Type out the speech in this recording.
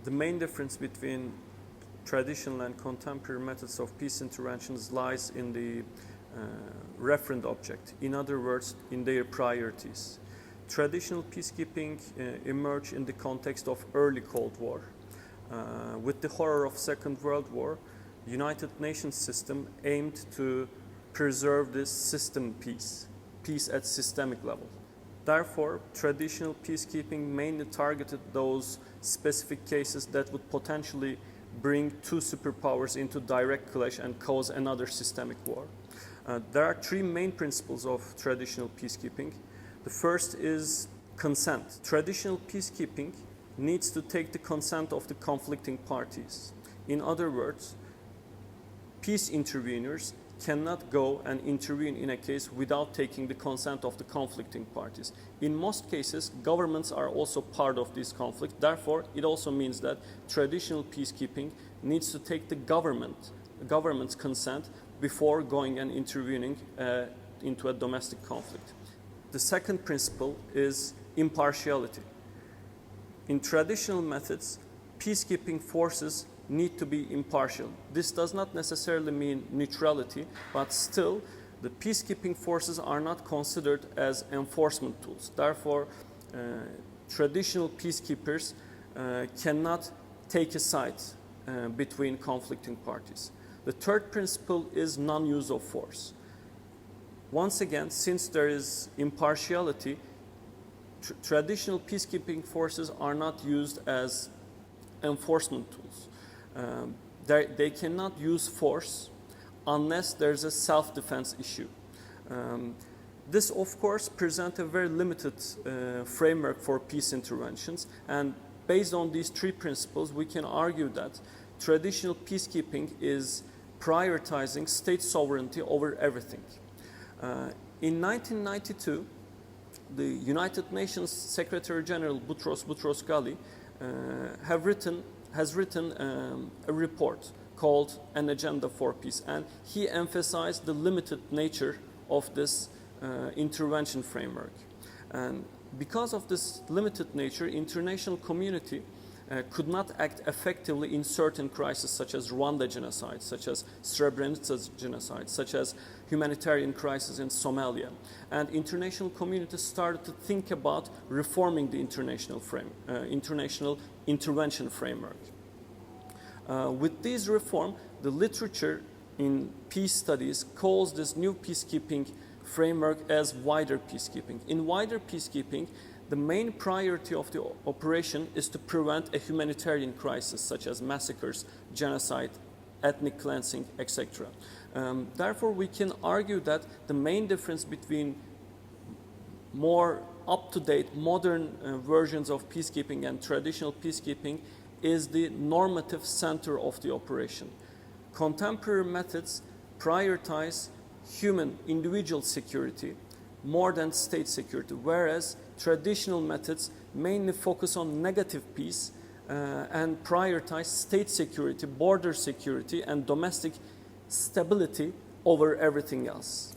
The main difference between traditional and contemporary methods of peace interventions lies in the referent object, in other words, in their priorities. Traditional peacekeeping emerged in the context of early Cold War. With the horror of Second World War, United Nations system aimed to preserve this system peace at systemic level. Therefore, traditional peacekeeping mainly targeted those specific cases that would potentially bring two superpowers into direct clash and cause another systemic war. There are three main principles of traditional peacekeeping. The first is consent. Traditional peacekeeping needs to take the consent of the conflicting parties. In other words, peace interveners cannot go and intervene in a case without taking the consent of the conflicting parties. In most cases, governments are also part of this conflict. Therefore, it also means that traditional peacekeeping needs to take the government's consent before going and intervening into a domestic conflict. The second principle is impartiality. In traditional methods, peacekeeping forces need to be impartial. This does not necessarily mean neutrality, but still the peacekeeping forces are not considered as enforcement tools. Therefore, traditional peacekeepers cannot take a side between conflicting parties. The third principle is non-use of force. Once again, since there is impartiality, traditional peacekeeping forces are not used as enforcement tools. They cannot use force unless there's a self-defense issue. This, of course, presents a very limited framework for peace interventions, and based on these three principles, we can argue that traditional peacekeeping is prioritizing state sovereignty over everything. In 1992, the United Nations Secretary General Boutros Ghali has written a report called An Agenda for Peace, and he emphasized the limited nature of this intervention framework. And because of this limited nature, international community could not act effectively in certain crises such as Rwanda genocide, such as Srebrenica genocide, such as humanitarian crisis in Somalia. And international community started to think about reforming the international intervention framework. With this reform, the literature in peace studies calls this new peacekeeping framework as wider peacekeeping. In wider peacekeeping, the main priority of the operation is to prevent a humanitarian crisis such as massacres, genocide, ethnic cleansing, etc. Therefore, we can argue that the main difference between more up-to-date modern versions of peacekeeping and traditional peacekeeping is the normative center of the operation. Contemporary methods prioritize human individual security more than state security, whereas traditional methods mainly focus on negative peace and prioritize state security, border security, and domestic stability over everything else.